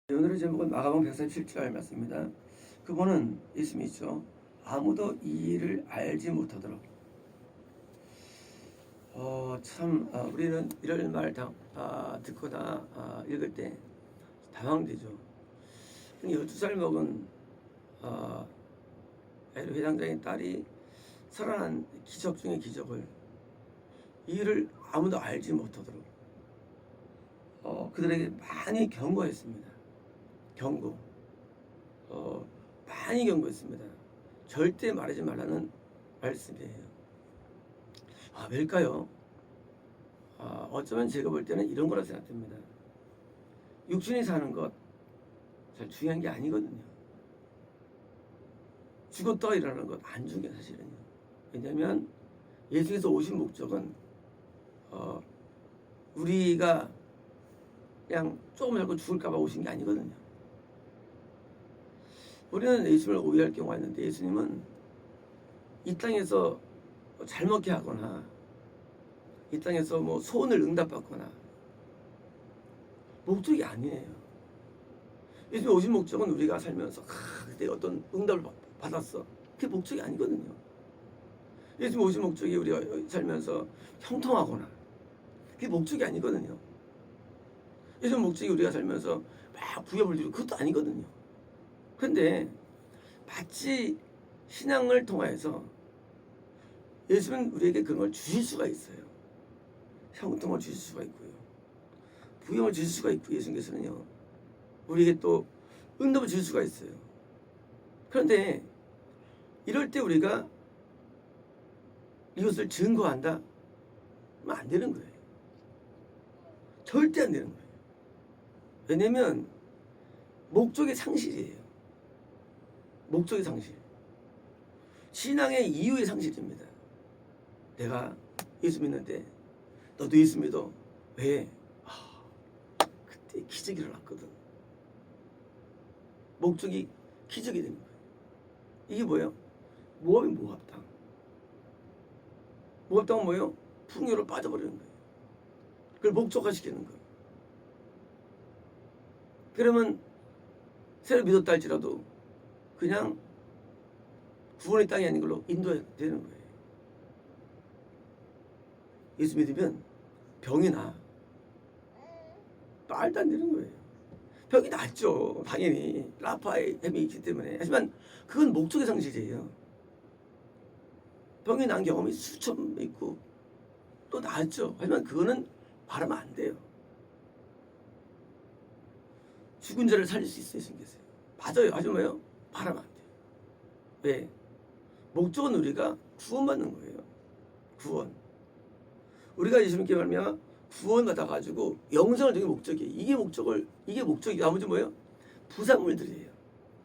오늘의 제목은 마가복음 147절 말씀입니다. 그분은 예수님이 있죠. 아무도 이 일을 알지 못하도록. 우리는 이런 말 듣거나 읽을 때 당황되죠. 12살 먹은 회장장의 딸이 살아난 기적 중의 기적을, 이 일을 아무도 알지 못하도록 그들에게 많이 경고했습니다. 많이 경고했습니다. 절대 말하지 말라는 말씀이에요. 왜일까요? 어쩌면 제가 볼 때는 이런 거라 생각됩니다. 육신이 사는 것 잘 중요한 게 아니거든요. 죽었다가 일어나는 것 안 중요해 사실은요. 왜냐하면 예수께서 오신 목적은 우리가 그냥 조금 살고 죽을까 봐 오신 게 아니거든요. 우리는 예수님을 오해할 경우가 있는데, 예수님은 이 땅에서 잘 먹게 하거나 이 땅에서 소원을 응답받거나 목적이 아니에요. 예수님 오신 목적은 우리가 살면서 그때 어떤 응답을 받았어, 그게 목적이 아니거든요. 예수님 오신 목적이 우리가 살면서 형통하거나 그게 목적이 아니거든요. 예수님 목적이 우리가 살면서 막 부여를 누리고 그것도 아니거든요. 그런데 마치 신앙을 통해서 예수는 우리에게 그런 걸 주실 수가 있어요. 형통을 주실 수가 있고요, 부영을 주실 수가 있고, 예수님께서는요 우리에게 또 응답을 주실 수가 있어요. 그런데 이럴 때 우리가 이것을 증거한다? 그러면 안 되는 거예요. 절대 안 되는 거예요. 왜냐면 목적의 상실이에요. 목적의 상실. 신앙의 이유의 상실입니다. 내가 예수 믿는데 너도 예수 믿어. 왜? 그때 기적이 일어났거든. 목적이 기적이 되는 거예요. 이게 뭐예요? 모함의 모합당. 모합당은 뭐예요? 풍요로 빠져버리는 거예요. 그걸 목적화시키는 거예요. 그러면 새로 믿었다 할지라도 그냥 구원의 땅이 아닌 걸로 인도해야 되는 거예요. 예수 믿으면 병이 나. 말도 안 되는 거예요. 병이 낫죠, 당연히. 라파의 햄이 있기 때문에. 하지만 그건 목적의 상실이에요. 병이 난 경험이 수천 번 있고 또 낫죠. 하지만 그거는 말하면 안 돼요. 죽은 자를 살릴 수 있어요, 예수님께서. 맞아요. 하지만 뭐예요? 말하면 안 돼요. 왜? 목적은 우리가 구원받는 거예요. 구원. 우리가 예수님께 말하면 구원받아가지고 영생을 주는 게 목적이에요. 이게 목적이 나머지 뭐예요? 부산물들이에요.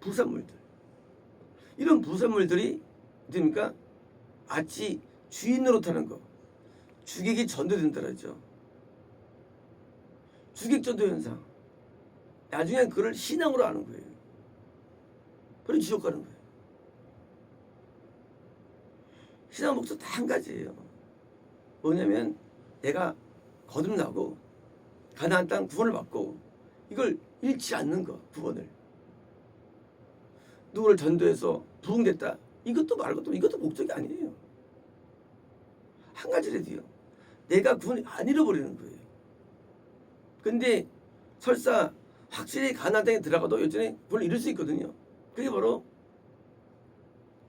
부산물들. 이런 부산물들이 됩니까? 마치 주인 노릇하는 거. 주객이 전도된다 그러죠. 주객 전도 현상. 나중에 그걸 신앙으로 하는 거예요. 그럼 지옥 가는 거예요. 신앙 목적 다 한 가지예요. 뭐냐면 내가 거듭나고 가나안 땅 구원을 받고 이걸 잃지 않는 거, 구원을. 누구를 전도해서 부흥됐다. 이것도 말고 이것도 목적이 아니에요. 한 가지라도요. 내가 구원을 안 잃어버리는 거예요. 근데 설사 확실히 가나안 땅에 들어가도 여전히 구원을 잃을 수 있거든요. 그게 바로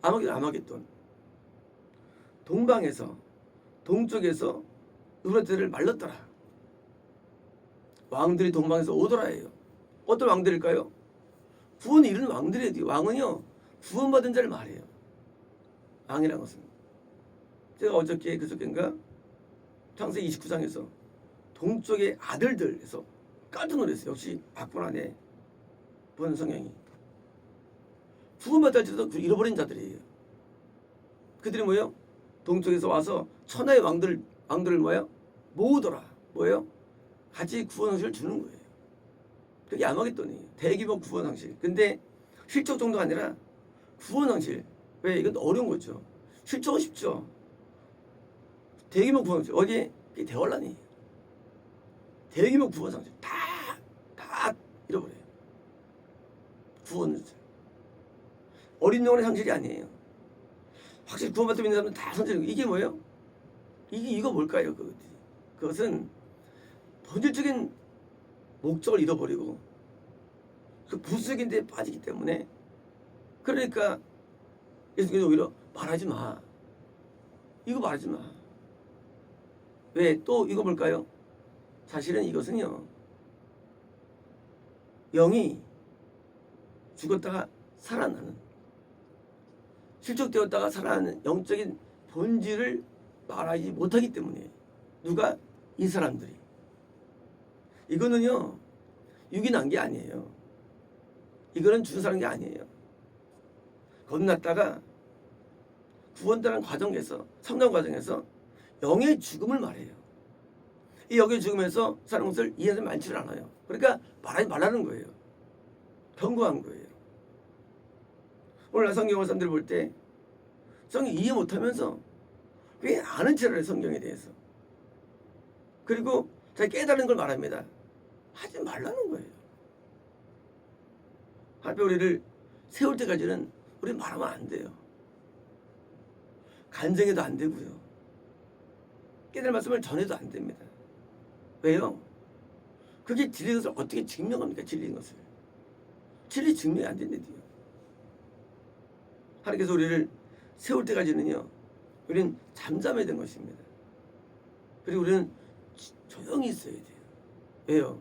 아마겟돈. 동방에서, 동쪽에서 유브라데스를 말렸더라. 왕들이 동방에서 오더라 해요. 어떤 왕들일까요? 구원 이루는 왕들이에요. 왕은요 구원받은 자를 말해요. 왕이라는 것은. 제가 그저께인가 창세기 29장에서 동쪽의 아들들에서 깜짝 놀랐어요. 역시 박본 안에 보는 성향이. 구원받을 때도 잃어버린 자들이에요. 그들이 뭐예요? 동쪽에서 와서 천하의 왕들을 뭐예요? 모으더라. 뭐예요? 같이 구원 상실을 주는 거예요. 그게 아마겟돈이에요. 대규모 구원 상실. 근데 실적 정도가 아니라 구원 상실. 왜? 이건 어려운 거죠. 실적은 쉽죠. 대규모 구원 상실. 어디에? 그게 대환란이에요. 대규모 구원 상실. 다 잃어버려요. 구원. 어린 영혼의 상실이 아니에요. 확실히 구원받고 있는 사람은 다 선실이고. 이게 뭐예요? 이거 뭘까요? 그것은 본질적인 목적을 잃어버리고 그 부수적인 데 빠지기 때문에, 그러니까 예수님께서 오히려 말하지 마. 이거 말하지 마. 왜? 또 이거 뭘까요? 사실은 이것은요, 영이 죽었다가 살아나는, 실족되었다가 살아나는 영적인 본질을 말하지 못하기 때문에. 누가? 이 사람들이. 이거는요, 육이 난 게 아니에요. 이거는 주사는 게 아니에요. 건넜다가 구원되는 과정에서, 성장 과정에서 영의 죽음을 말해요. 이 영의 죽음에서 사는 것을 이해하지 많지를 않아요. 그러니까 말하지 말라는 거예요. 경고한 거예요. 오늘 성경을 사람들이 볼 때 성경 이해 못하면서 왜 아는 체를 해요, 성경에 대해서. 그리고 자기 깨달은 걸 말합니다. 하지 말라는 거예요. 하나님 우리를 세울 때까지는 우리 말하면 안 돼요. 간증해도 안 되고요. 깨달은 말씀을 전해도 안 됩니다. 왜요? 그게 진리인 것을 어떻게 증명합니까? 진리인 것을. 진리 증명이 안 된대요. 하나님께서 우리를 세울 때까지는요, 우리는 잠잠해야 되는 것입니다. 그리고 우리는 조용히 있어야 돼요. 왜요?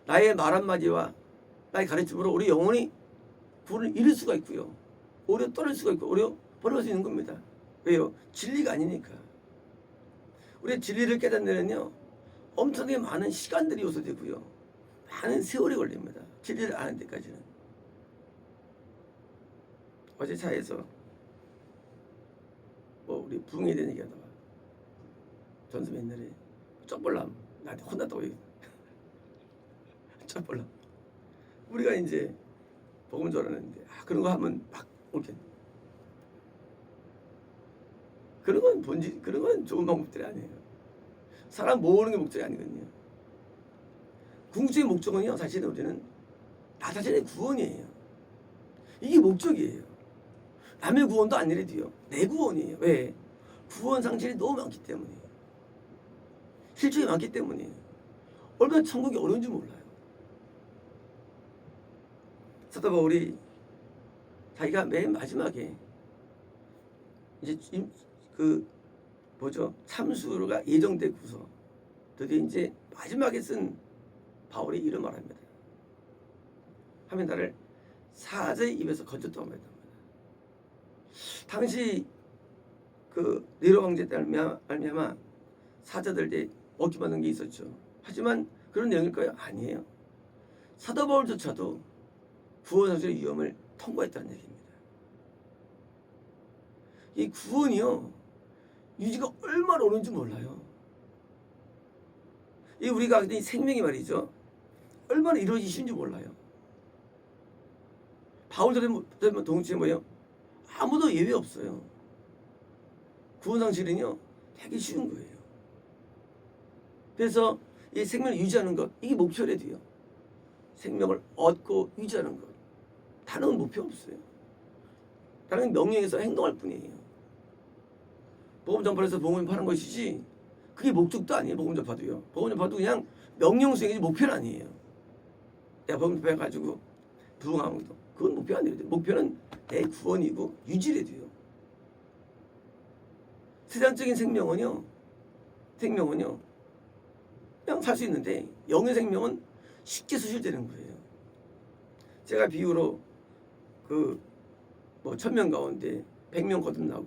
나의 말 한마디와 나의 가르침으로 우리 영혼이 구원을 잃을 수가 있고요, 오히려 떨어질 수가 있고, 오히려 버릴 수 있는 겁니다. 왜요? 진리가 아니니까. 우리의 진리를 깨닫는 데는요, 엄청나게 많은 시간들이 요소되고요, 많은 세월이 걸립니다. 진리를 아는 데까지는. 어제 차에서 우리 부흥에 대한 얘기하다가 전수 옛날에 쩍벌남 나한테 혼났다고 얘기해. 쩍벌남. 우리가 이제 복음 전하는데 그런 거 하면 막 옳겠네. 그런 건 본질, 그런 건 좋은 방법들이 아니에요. 사람 모으는 게 목적이 아니거든요. 궁극적인 목적은요, 사실은 우리는 나 자신의 구원이에요. 이게 목적이에요. 남의 구원도 아니래도요, 내 구원이에요. 왜? 구원 상실이 너무 많기 때문이에요. 실족이 많기 때문이에요. 얼마나 천국이 어려운지 몰라요. 사도 바울이 자기가 맨 마지막에 이제 참수가 예정되고서 드디어 이제 마지막에 쓴 바울이 이런 말합니다. 하면 나를 사자의 입에서 건졌다고 말합니다. 당시 그 네로 황제 때 말미암아 사자들이 먹기받는 게 있었죠. 하지만 그런 내용일까요? 아니에요. 사도 바울조차도 구원 상실의 위험을 통과했다는 얘기입니다. 이 구원이요, 유지가 얼마나 오는지 몰라요. 이 우리가 이 생명이 말이죠, 얼마나 이루어지시는지 몰라요. 바울들의 동시에 뭐예요? 아무도 예외 없어요. 구원 상실은요, 되게 쉬운 거예요. 그래서 이 생명을 유지하는 것, 이게 목표래 돼요. 생명을 얻고 유지하는 것. 다른 목표 없어요. 다른 명령에서 행동할 뿐이에요. 복음 전파에서 복음 파는 것이지 그게 목적도 아니에요. 복음 전파도요. 복음 전파도 그냥 명령 수행이지 목표는 아니에요. 내가 복음 전파해가지고 부흥하는 것도 그건 목표 아니에요. 목표는 내 구원이고 유지래 돼요. 세상적인 생명은요 그냥 살 수 있는데 영의 생명은 쉽게 수술되는 거예요. 제가 비유로 1000명 가운데 100명 거듭나고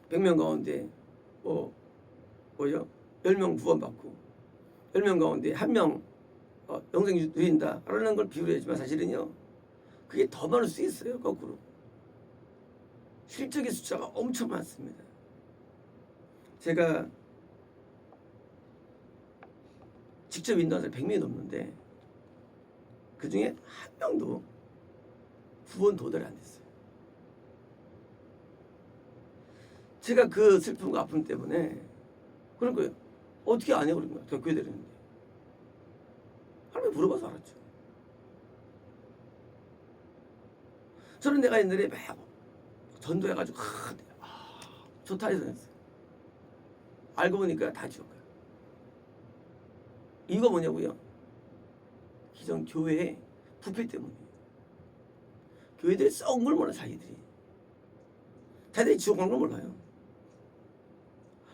100명 가운데 10명 구원받고 10명 가운데 1명 영생 누린다 라는 걸 비유로 했지만 사실은요, 그게 더 많을 수 있어요. 거꾸로 실적의 숫자가 엄청 많습니다. 제가 직접 인도한 사람이 100명이 넘는데 그 중에 한 명도 구원 도달이 안 됐어요. 제가 그 슬픔과 아픔 때문에 그런 거예요. 어떻게 안 해? 그런 거야. 더 교회 되는데. 하나님 물어봐서 알았죠. 저는 내가 옛날에 막 전도해가지고 좋다 해서 했어요. 알고 보니까 다 지옥 가요. 이유가 뭐냐고요? 기존 교회의 부패 때문이에요. 교회들이 썩은 걸 몰라. 자기들이 지옥 가는 걸 몰라요.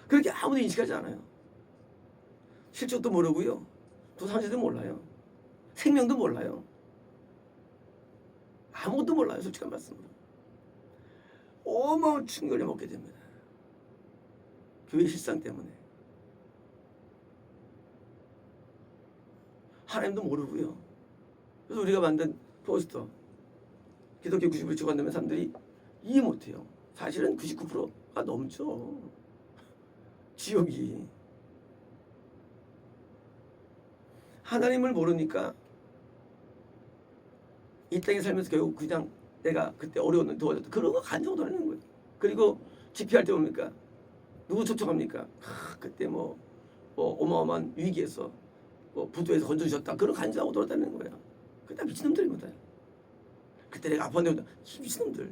그렇게 아무도 인식하지 않아요. 실적도 모르고요. 도산지도 몰라요. 생명도 몰라요. 아무것도 몰라요. 솔직한 말씀으로. 어마어마한 충격을 먹게 됩니다. 교회 실상 때문에. 하나님도 모르고요. 그래서 우리가 만든 포스터 기독교 90% 주관되면 사람들이 이해 못해요. 사실은 99%가 넘죠. 지옥이. 하나님을 모르니까 이 땅에 살면서 결국 그냥 내가 그때 어려웠는데 도와줬다. 그런 거 간증도 하는 거예요. 그리고 집회할 때 뭡니까? 누구 초청합니까? 그때 뭐 어마어마한 위기에서 부두에서 건져주셨다. 그런 간증하고 돌아다니는 거예요. 그때 미친놈들입니다. 그때 내가 아팠는데 미친놈들.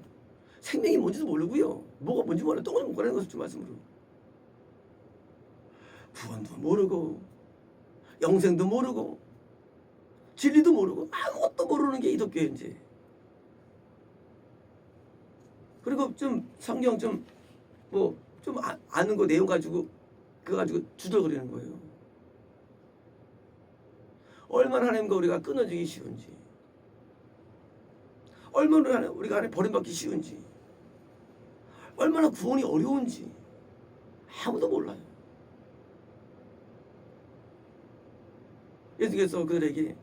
생명이 뭔지도 모르고요. 뭐가 뭔지 몰라. 똥을 못 가는 것을 좀 말씀으로. 구원도 모르고 영생도 모르고 진리도 모르고 아무것도 모르는 게 기독교인지. 그리고 좀 성경 좀 아는 거 내용 가지고 그거 가지고 주저거리는 거예요. 얼마나 하나님과 우리가 끊어지기 쉬운지, 얼마나 우리가 하나님 버림받기 쉬운지, 얼마나 구원이 어려운지 아무도 몰라요. 예수께서 그들에게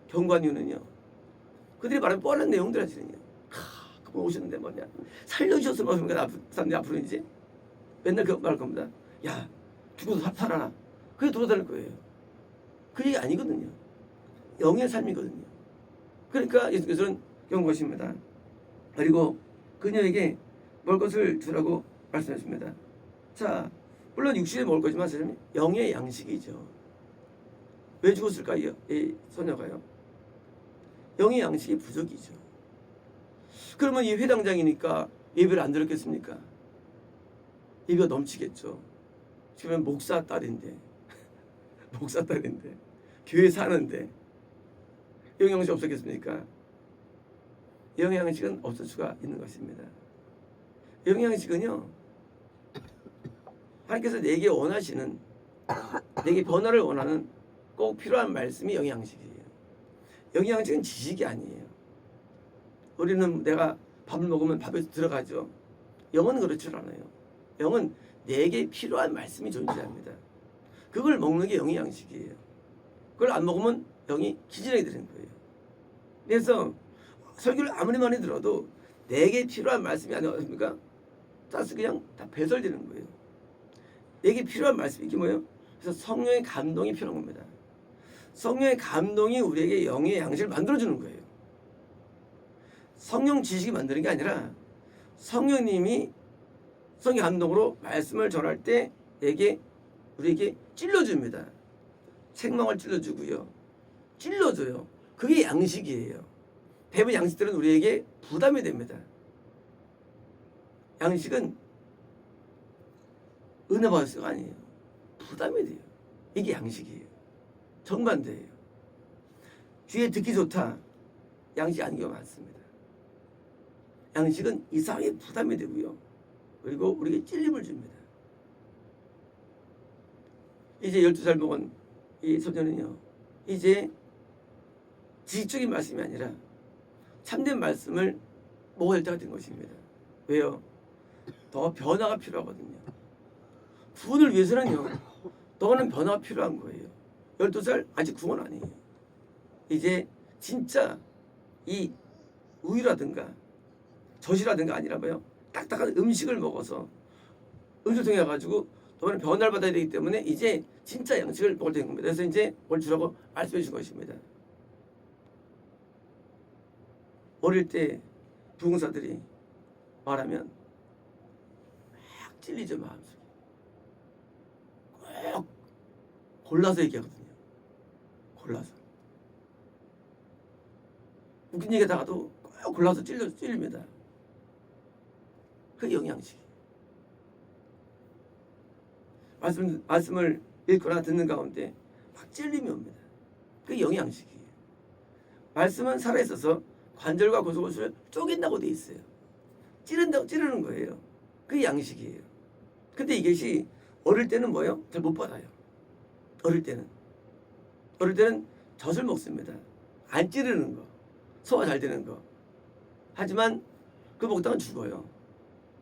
경고한 이유는요, 그들이 말하는 뻔한 내용들 하시는요. 그분 오셨는데 뭐냐, 살려주셨으면 합니까? 사람들이 앞으로 이제 맨날 그 말할 겁니다. 야, 죽어도 살아라. 그게 돌아다닐 거예요. 그 얘기 아니거든요. 영의 삶이거든요. 그러니까 예수께서는 경고하십니다. 그리고 그녀에게 먹을 것을 주라고 말씀했습니다. 자, 물론 육신에 먹을 거지만 사실은 영의 양식이죠. 왜 죽었을까요? 이 소녀가요. 영의 양식이 부족이죠. 그러면 이 회당장이니까 예배를 안 들었겠습니까? 예배가 넘치겠죠. 지금 목사 딸인데 목사 딸인데 교회 사는데 영양식 없었겠습니까? 영양식은 없을 수가 있는 것입니다. 영양식은요, 하나님께서 내게 원하시는, 내게 변화를 원하는 꼭 필요한 말씀이 영양식이에요. 영양식은 지식이 아니에요. 우리는 내가 밥을 먹으면 밥에 들어가죠. 영은 그렇지 않아요. 영은 내게 필요한 말씀이 존재합니다. 그걸 먹는 게 영의 양식이에요. 그걸 안 먹으면 영이 기진하게 되는 거예요. 그래서 설교를 아무리 많이 들어도 내게 필요한 말씀이 아니었습니까? 따라서 그냥 다 배설되는 거예요. 내게 필요한 말씀이 이게 뭐예요? 그래서 성령의 감동이 필요한 겁니다. 성령의 감동이 우리에게 영의 양식을 만들어주는 거예요. 성령 지식이 만드는 게 아니라 성령님이 성의 감동으로 말씀을 전할 때 우리에게 찔러줍니다. 책망을 찔러주고요. 찔러줘요. 그게 양식이에요. 대부분 양식들은 우리에게 부담이 됩니다. 양식은 은혜 받을수가 아니에요. 부담이 돼요. 이게 양식이에요. 정반대예요. 귀에 듣기 좋다. 양식 아닌 경우가 많습니다. 양식은 이상하게 부담이 되고요. 그리고 우리에게 찔림을 줍니다. 이제 12살 먹은 이 소녀는요, 이제 지식적인 말씀이 아니라 참된 말씀을 먹어야 할 때가 된 것입니다. 왜요? 더 변화가 필요하거든요. 구원을 위해서는요, 더 많은 변화가 필요한 거예요. 12살 아직 구원 아니에요. 이제 진짜 이 우유라든가 젖이라든가 아니라 뭐요? 딱딱한 음식을 먹어서 음식을 통해 가지고 더 많은 변화를 받아야 되기 때문에 이제 진짜 양식을 먹을 되는 겁니다. 그래서 이제 뭘 주라고 말씀해 주신 것입니다. 어릴 때 부흥사들이 말하면 막 찔리죠, 마음속에. 꼭 골라서 얘기하거든요. 골라서. 웃긴 얘기하다가도 꼭 골라서 찔립니다. 그게 영양식이에요. 말씀을 읽거나 듣는 가운데 막 찔림이 옵니다. 그게 영양식이에요. 말씀은 살아있어서 관절과 고소고수를 쪼갠다고 돼 있어요. 찌른다고 찌르는 거예요. 그게 양식이에요. 근데 이것이 어릴 때는 뭐예요? 잘 못 받아요. 어릴 때는 젖을 먹습니다. 안 찌르는 거, 소화 잘 되는 거. 하지만 그 먹다가 죽어요.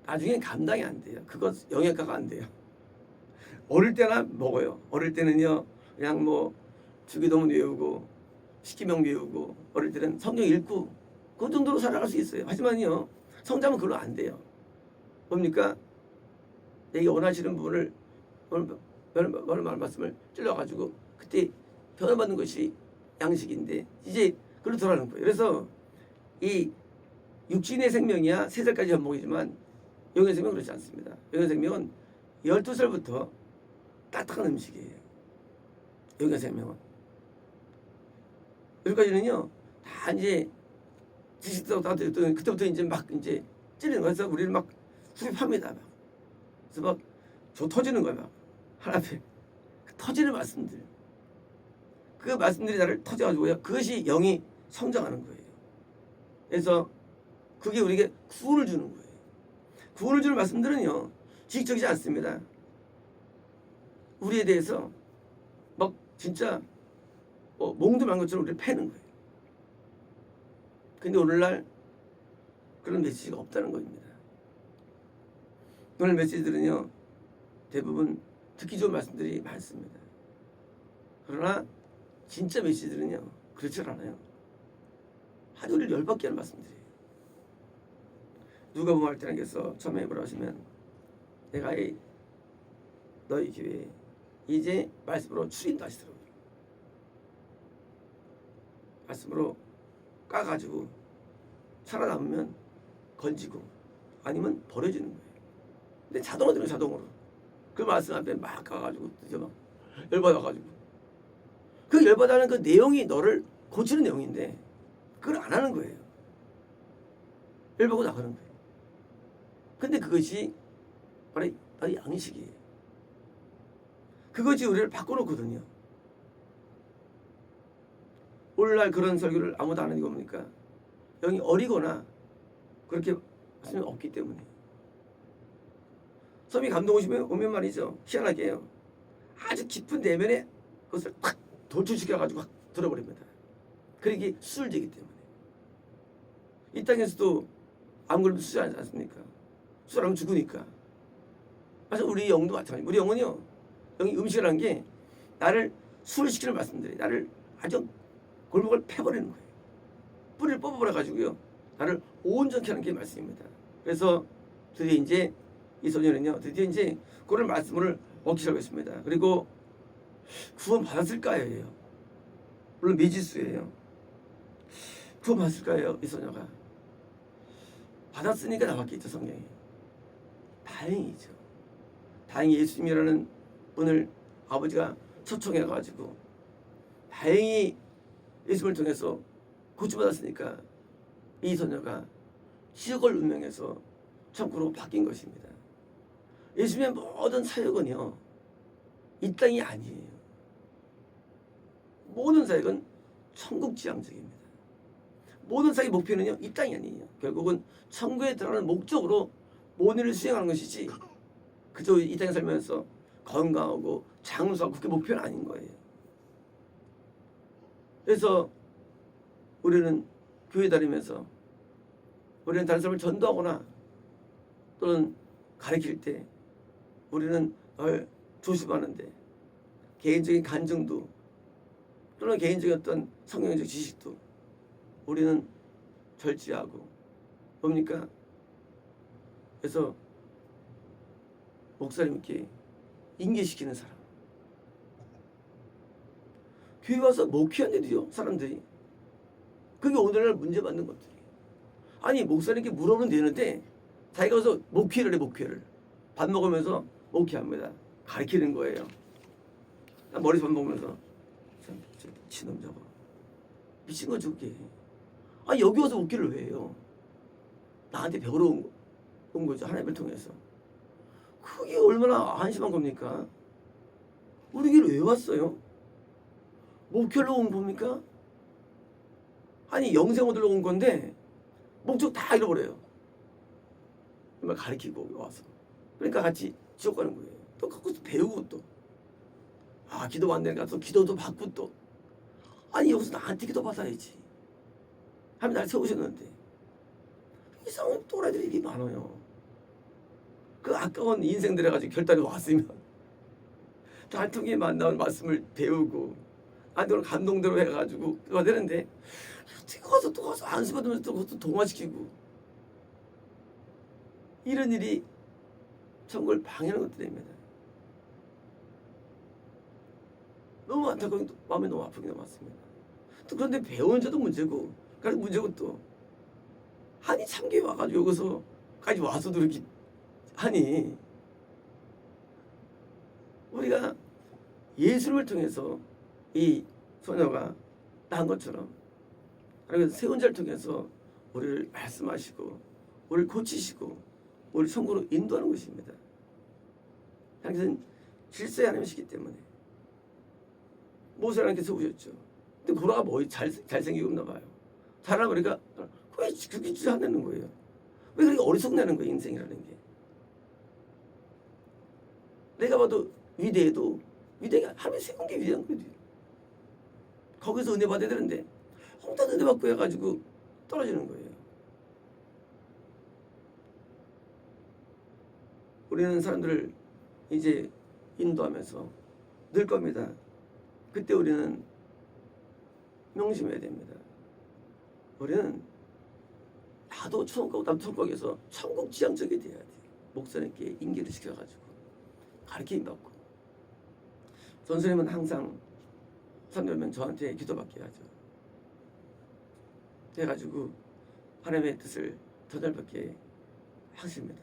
나중엔 감당이 안 돼요. 그거 영양가가 안 돼요. 어릴 때나 먹어요. 어릴 때는요, 그냥 뭐 주기도문 외우고 십기명 외우고 어릴 때는 성경 읽고 그 정도로 살아갈 수 있어요. 하지만요, 성장은 그걸로 안 돼요. 뭡니까? 내가 원하시는 부분을 오늘 말씀을 찔러가지고 그때 변화받는 것이 양식인데 이제 그걸로 돌아가는 거예요. 그래서 이 육신의 생명이야 3살까지 현목이지만 영의 생명은 그렇지 않습니다. 영의 생명은 12살부터 따뜻한 음식이에요. 영의 생명은. 여기까지는요, 다 이제 지식도 다 됐더니 그때부터 이제 막 이제 찔리는 거에서 우리를 막 수립합니다. 막. 그래서 막 저 터지는 거야. 막. 하나님 터지는 말씀들. 그 말씀들이 나를 터져가지고요. 그것이 영이 성장하는 거예요. 그래서 그게 우리에게 구원을 주는 거예요. 구원을 주는 말씀들은요, 지식적이지 않습니다. 우리에 대해서 막 진짜 몽둥한 것처럼 우리를 패는 거예요. 근데 오늘날 그런 메시지가 없다는 겁니다. 오늘 메시지들은요, 대부분 듣기 좋은 말씀들이 많습니다. 그러나 진짜 메시지들은요, 그렇지 않아요. 아주 우리를 열받게 하는 말씀들이에요. 누가복음 할때님께서 처음에 뭐라 하시면, 내가 너희 교회에 이제 말씀으로 출인도 하시더라고요. 말씀으로 까가지고 살아남으면 건지고 아니면 버려지는 거예요. 근데 자동으로 되는 자동으로. 그 말씀 앞에 막 가가지고 이제 막 열받아가지고 그 열받아하는 그 내용이 너를 고치는 내용인데 그걸 안 하는 거예요. 열받고 나가는 거예요. 근데 그것이 바로 양식이에요. 그것이 우리를 바꿔놓거든요. 오늘날 그런 설교를 아무도 안 하는 게 뭡니까? 영이 어리거나 그렇게 말씀이 없기 때문에. 섬이 감동 오면 말이죠. 희한하게요. 아주 깊은 내면에 그것을 탁 돌출시켜가지고 확 들어버립니다. 그러기 수술되기 때문에. 이 땅에서도 암 걸리면 수술하지 않습니까? 수술하면 죽으니까. 그래서 우리 영도 마찬가지입니다. 우리 영은요, 영이 음식이라는 게 나를 수술시키는 말씀들이 나를 아주 골목을 패버리는 거예요. 뿌리를 뽑아버려가지고요, 나를 온전케 하는 게 말씀입니다. 그래서 드디어 이제 이 소녀는요, 드디어 이제 그런 말씀을 먹기 시작했습니다. 그리고 구원 받았을까요? 물론 미지수예요. 구원 받았을까요? 이 소녀가 받았으니까 나왔겠죠, 성경이. 다행이죠. 다행히 예수님이라는 분을 아버지가 초청해가지고 다행히 예수님을 통해서 구주받았으니까 이 소녀가 지옥을 운명해서 천국으로 바뀐 것입니다. 예수님의 모든 사역은요, 이 땅이 아니에요. 모든 사역은 천국지향적입니다. 모든 사역의 목표는요, 이 땅이 아니에요. 결국은 천국에 들어가는 목적으로 모든 일을 수행하는 것이지 그저 이 땅에 살면서 건강하고 장수하고 그게 목표는 아닌 거예요. 그래서 우리는 교회 다니면서 우리는 다른 사람을 전도하거나 또는 가르칠 때 우리는 널 조심하는데 개인적인 간증도 또는 개인적인 어떤 성경적 지식도 우리는 절제하고 뭡니까? 그래서 목사님께 인계시키는 사람, 교회 와서 목회하는데도요, 사람들이 그게 오늘날 문제받는 것들이에요. 아니, 목사님께 물어보면 되는데 자기가 와서 목회를 해. 목회를 밥 먹으면서 목회합니다. 가르치는 거예요. 머리 밥 먹으면서 참 미친놈 저거, 미친 거죠 그게. 아, 여기 와서 목회를 왜 해요? 나한테 배우러 온 거죠. 하나님을 통해서. 그게 얼마나 한심한 겁니까? 우리 교회를 왜 왔어요? 목회로 온 겁니까? 아니, 영생 얻으러 온 건데 목적 다 잃어버려요. 정말 가르치고 와서. 그러니까 같이 지옥 가는 거예요. 또 거기서 배우고 또. 아, 기도 받는 데 가서 기도도 받고 또. 아니, 여기서 나한테 기도 받아야지. 하면 날 세우셨는데. 이상한 또라이들이 이렇게 많아요. 그 아까운 인생들 해가지고 결단이 왔으면 다 통해 만나온 말씀을 배우고 오늘 감동대로 해가지고 그거 되는데 또 가서 안수받으면서 또 그것도 동화시키고 이런 일이 천국을 방해하는 것들입니다. 너무 안타까운 마음이 너무 아프게 남았습니다. 또 그런데 배우는 자도 문제고 그래서 문제고 또 아니 참교회 와가지고 여기서까지 와서도 이렇게 하니 우리가 예수님을 통해서 이 소녀가 난 것처럼 그래서 세운자를 통해서 우리를 말씀하시고 우리를 고치시고 우리를 천국으로 인도하는 것입니다. 하나님은 질서의 하나님이시기 때문에 모세를 하나님께서 세우셨죠. 근데 보라가 뭐 잘생기고 없나 봐요. 잘하나 보니까 왜 그렇게 주저앉는 거예요. 왜 그렇게 어리석나는 거예요. 인생이라는 게. 내가 봐도 위대해도 위대가 하나님 세운 게 위대한 거지. 거기서 은혜 받아야 되는데 홍단 은혜 받고 해가지고 떨어지는 거예요. 우리는 사람들을 이제 인도하면서 늘 겁니다. 그때 우리는 명심해야 됩니다. 우리는 나도 천국 가고 천국에서 천국 지향적이 돼야 돼. 목사님께 인계를 시켜가지고 가르침 받고. 전선생님은 항상 사람들면 저한테 기도받게 하죠. 해가지고 하나님의 뜻을 더 넓게 하십니다.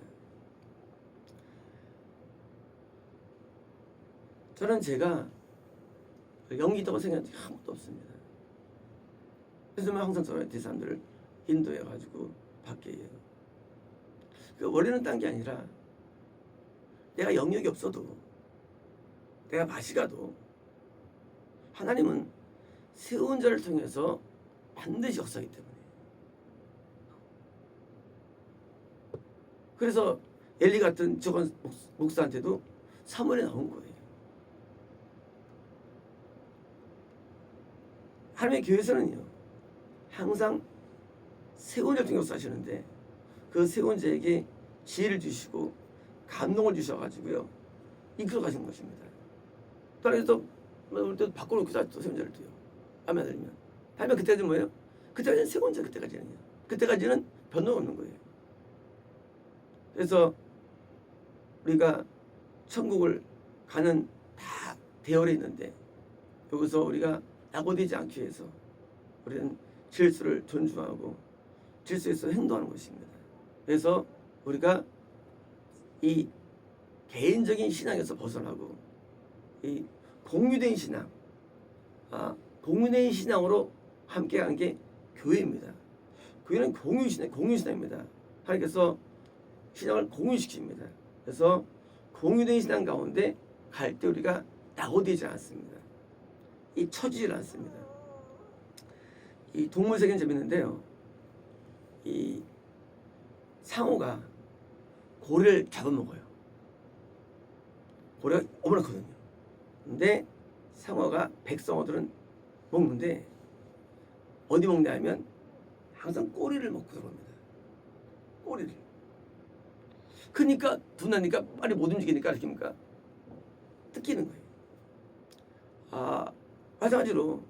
저는 제가 연기다고 생각한 적이 한 번도 없습니다. 그래서 항상 저한테 사람들을 인도해가지고 받게 해요. 그 원래는 딴 게 아니라 내가 영역이 없어도 내가 맛이 가도 하나님은 세운 자를 통해서 반드시 역사하기 때문에. 그래서 엘리 같은 저건 목사한테도 사무엘에 나온 거예요. 하나님의 교회에서는요 항상 세운 자를 통해서 사시는데 그 세운 자에게 지혜를 주시고 감동을 주셔가지고요 이끌어 가신 것입니다. 그래서 우리 또 밖으로 또 세운 자를 둬요. 아멘 들리면 하면 그때까지는 뭐예요? 그때까지는 세운 자 그때까지는요. 그때까지는 변동 없는 거예요. 그래서 우리가 천국을 가는 다 대열에 있는데 여기서 우리가 낙오되지 않기 위해서 우리는 질서를 존중하고 질서에서 행동하는 것입니다. 그래서 우리가 이 개인적인 신앙에서 벗어나고 이 공유된 신앙, 공유된 신앙으로 함께하는 게 교회입니다. 교회는 공유신앙입니다. 하나님께서 신앙을 공유시킵니다. 그래서 공유된 신앙 가운데 갈 때 우리가 낙오되지 않습니다. 이 처지질 않습니다. 이 동물 세계는 재밌는데요. 이 상어가 고래를 잡아먹어요. 고래가 어머나거든요. 근데 상어가 백성어들은 먹는데 어디 먹냐 하면 항상 꼬리를 먹고 들어갑니다. 꼬리를. 그러니까 분하니까 빨리 못 움직이니까 이렇게 뜯기는 거예요. 마찬가지로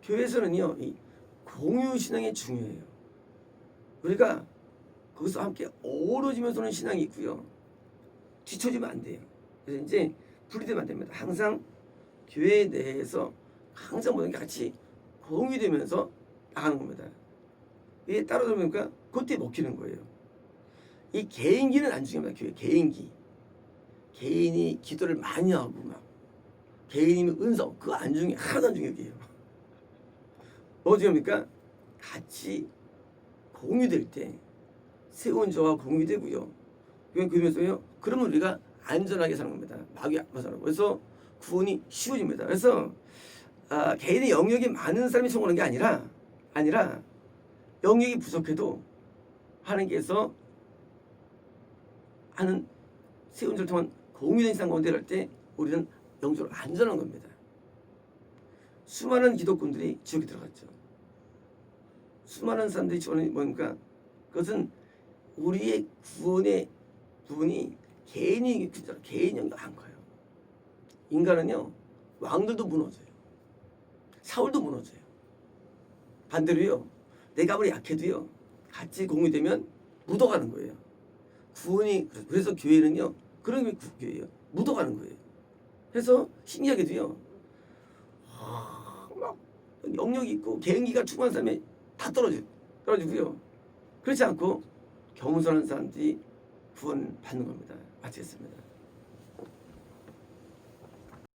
교회에서는요 이 공유 신앙이 중요해요. 우리가 거기서 함께 어우러지면서는 신앙이 있고요. 뒤처지면 안 돼요. 그래서 이제 분리되면 안 됩니다. 항상 교회 내에서 항상 모든 게 같이 공유되면서 나가는 겁니다. 이게 따로 들으니까 그때 먹히는 거예요. 이 개인기는 안 중요합니다. 교회 개인기. 개인이 기도를 많이 하고 개인이면 은성 그거 안 중요해. 하나도 안 중요해요. 뭐 중요합니까? 같이 공유될 때 세운 저와 공유되고요. 그러면서요. 그러면 우리가 안전하게 사는 겁니다. 마귀 앞서는. 그래서 구원이 쉬워집니다. 그래서 개인의 영역이 많은 사람이 성공하는 게 아니라 영역이 부족해도 하나님께서 하는 세운 저를 통한 공유된 세상 가운데 갈 때 우리는 영적으로 안전한 겁니다. 수많은 기독군들이 지옥에 들어갔죠. 수많은 사람들이 지옥에 뭡니까? 그것은 우리의 구원의 부분이 개인 영역 안 커요. 인간은요, 왕들도 무너져요. 사울도 무너져요. 반대로요, 내가 아무리 약해도요, 같이 공유되면 묻어가는 거예요. 구원이, 그래서 교회는요, 그런 게 교회예요. 묻어가는 거예요. 그래서 신기하게도요, 막 영역이 있고 개인기가 충만한 사람이 다 떨어지고요. 그렇지 않고 겸손한 사람들이 구원 받는 겁니다. 마치겠습니다.